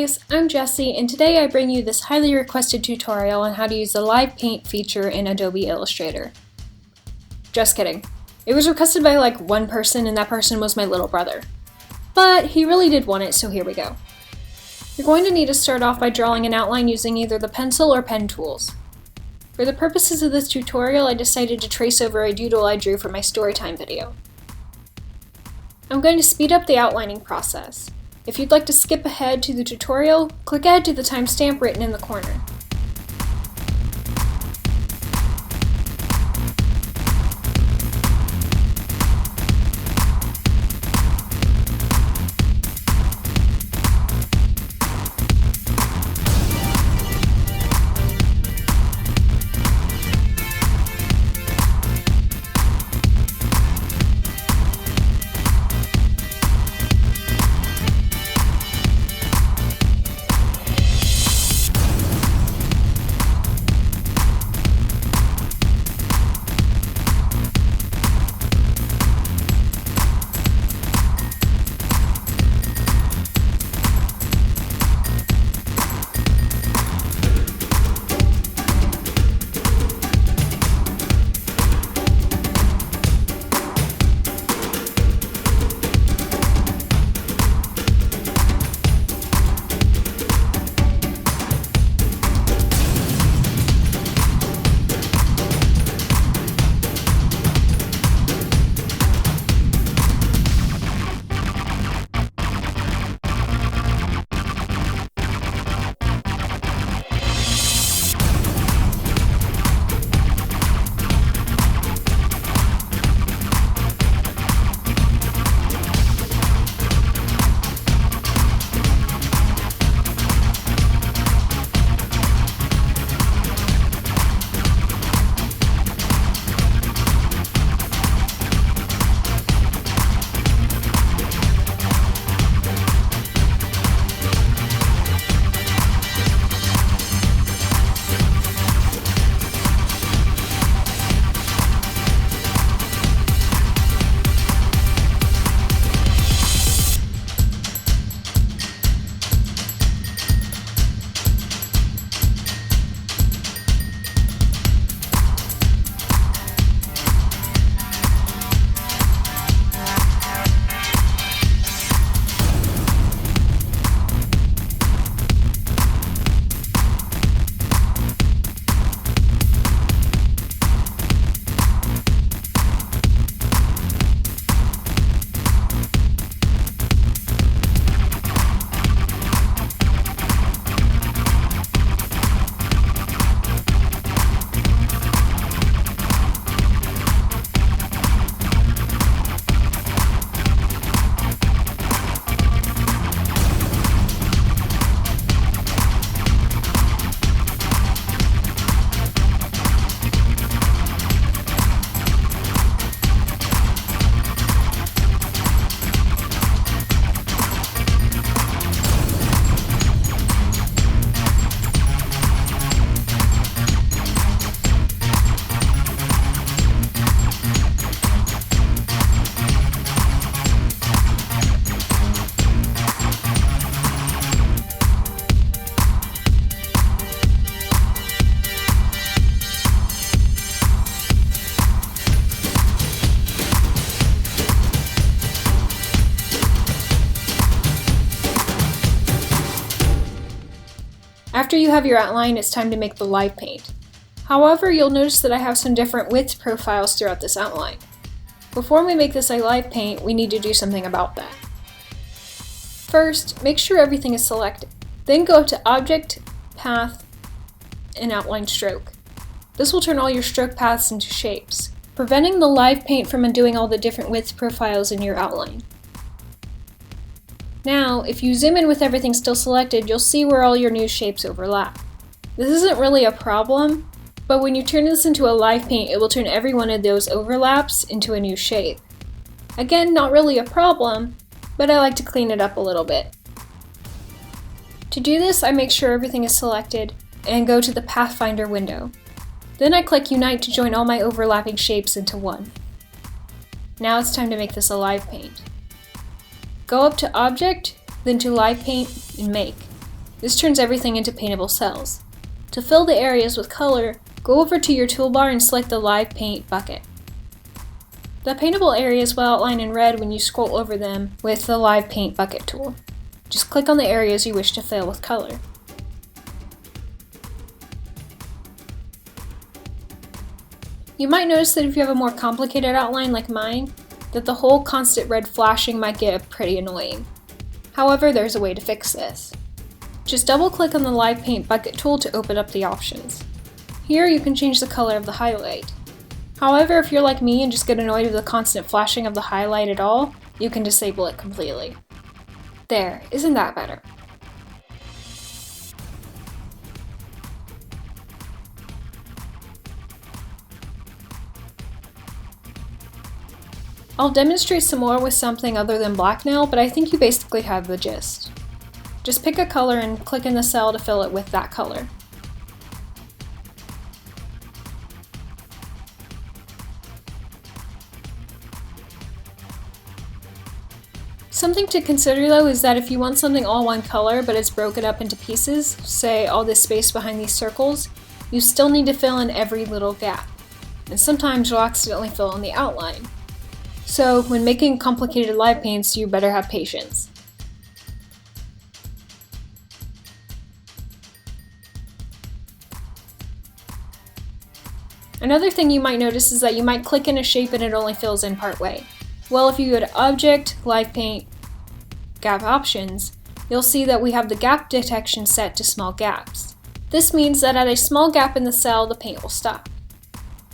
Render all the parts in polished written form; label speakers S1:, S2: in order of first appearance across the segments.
S1: guys, I'm Jessie, and today I bring you this highly requested tutorial on how to use the Live Paint feature in Adobe Illustrator. Just kidding. It was requested by like one person, and that person was my little brother. But he really did want it, so here we go. You're going to need to start off by drawing an outline using either the pencil or pen tools. For the purposes of this tutorial, I decided to trace over a doodle I drew for my storytime video. I'm going to speed up the outlining process. If you'd like to skip ahead to the tutorial, click ahead to the timestamp written in the corner. After you have your outline, it's time to make the live paint. However, you'll notice that I have some different width profiles throughout this outline. Before we make this a live paint, we need to do something about that. First, make sure everything is selected. Then go up to Object, Path, and Outline Stroke. This will turn all your stroke paths into shapes, preventing the live paint from undoing all the different width profiles in your outline. Now, if you zoom in with everything still selected, you'll see where all your new shapes overlap. This isn't really a problem, but when you turn this into a live paint, it will turn every one of those overlaps into a new shape. Again, not really a problem, but I like to clean it up a little bit. To do this, I make sure everything is selected and go to the Pathfinder window. Then I click Unite to join all my overlapping shapes into one. Now it's time to make this a live paint. Go up to Object, then to Live Paint, and Make. This turns everything into paintable cells. To fill the areas with color, go over to your toolbar and select the Live Paint bucket. The paintable areas will outline in red when you scroll over them with the Live Paint bucket tool. Just click on the areas you wish to fill with color. You might notice that if you have a more complicated outline like mine, that the whole constant red flashing might get pretty annoying. However, there's a way to fix this. Just double click on the Live Paint bucket tool to open up the options. Here you can change the color of the highlight. However, if you're like me and just get annoyed with the constant flashing of the highlight at all, you can disable it completely. There, isn't that better? I'll demonstrate some more with something other than black now, but I think you basically have the gist. Just pick a color and click in the cell to fill it with that color. Something to consider though is that if you want something all one color but it's broken up into pieces, say all this space behind these circles, you still need to fill in every little gap. And sometimes you'll accidentally fill in the outline. So when making complicated live paints, you better have patience. Another thing you might notice is that you might click in a shape and it only fills in part way. Well, if you go to Object, Live Paint, Gap Options, you'll see that we have the gap detection set to small gaps. This means that at a small gap in the cell, the paint will stop.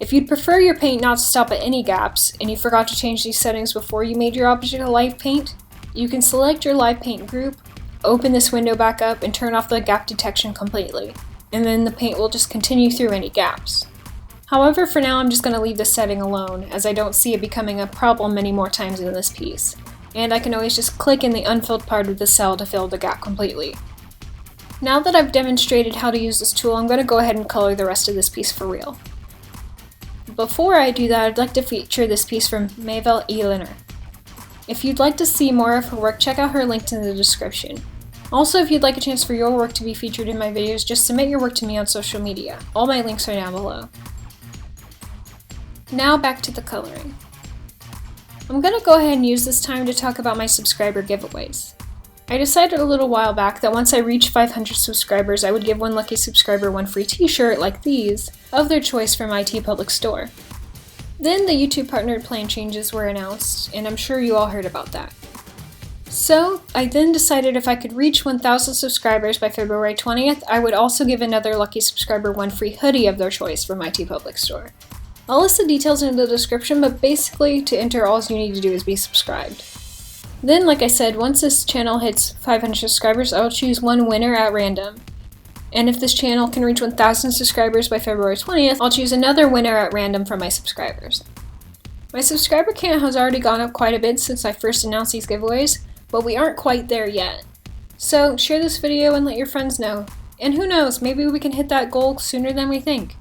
S1: If you'd prefer your paint not to stop at any gaps, and you forgot to change these settings before you made your object a live paint, you can select your live paint group, open this window back up, and turn off the gap detection completely, and then the paint will just continue through any gaps. However, for now I'm just going to leave this setting alone, as I don't see it becoming a problem many more times in this piece, and I can always just click in the unfilled part of the cell to fill the gap completely. Now that I've demonstrated how to use this tool, I'm going to go ahead and color the rest of this piece for real. Before I do that, I'd like to feature this piece from Mavel E. Linner. If you'd like to see more of her work, check out her link in the description. Also, if you'd like a chance for your work to be featured in my videos, just submit your work to me on social media. All my links are down below. Now back to the coloring. I'm going to go ahead and use this time to talk about my subscriber giveaways. I decided a little while back that once I reach 500 subscribers, I would give one lucky subscriber one free t-shirt like these, of their choice from my TeePublic store. Then the YouTube partnered plan changes were announced, and I'm sure you all heard about that. So, I then decided if I could reach 1,000 subscribers by February 20th, I would also give another lucky subscriber one free hoodie of their choice from my TeePublic store. I'll list the details in the description, but basically to enter all you need to do is be subscribed. Then, like I said, once this channel hits 500 subscribers, I will choose one winner at random. And if this channel can reach 1,000 subscribers by February 20th, I'll choose another winner at random from my subscribers. My subscriber count has already gone up quite a bit since I first announced these giveaways, but we aren't quite there yet. So share this video and let your friends know. And who knows, maybe we can hit that goal sooner than we think.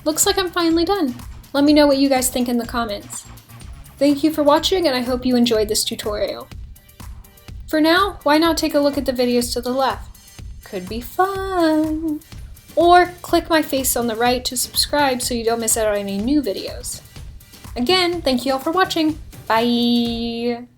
S1: looks like I'm finally done. Let me know what you guys think in the comments. Thank you for watching, and I hope you enjoyed this tutorial. For now, why not take a look at the videos to the left? Could be fun! Or click my face on the right to subscribe so you don't miss out on any new videos. Again, thank you all for watching. Bye!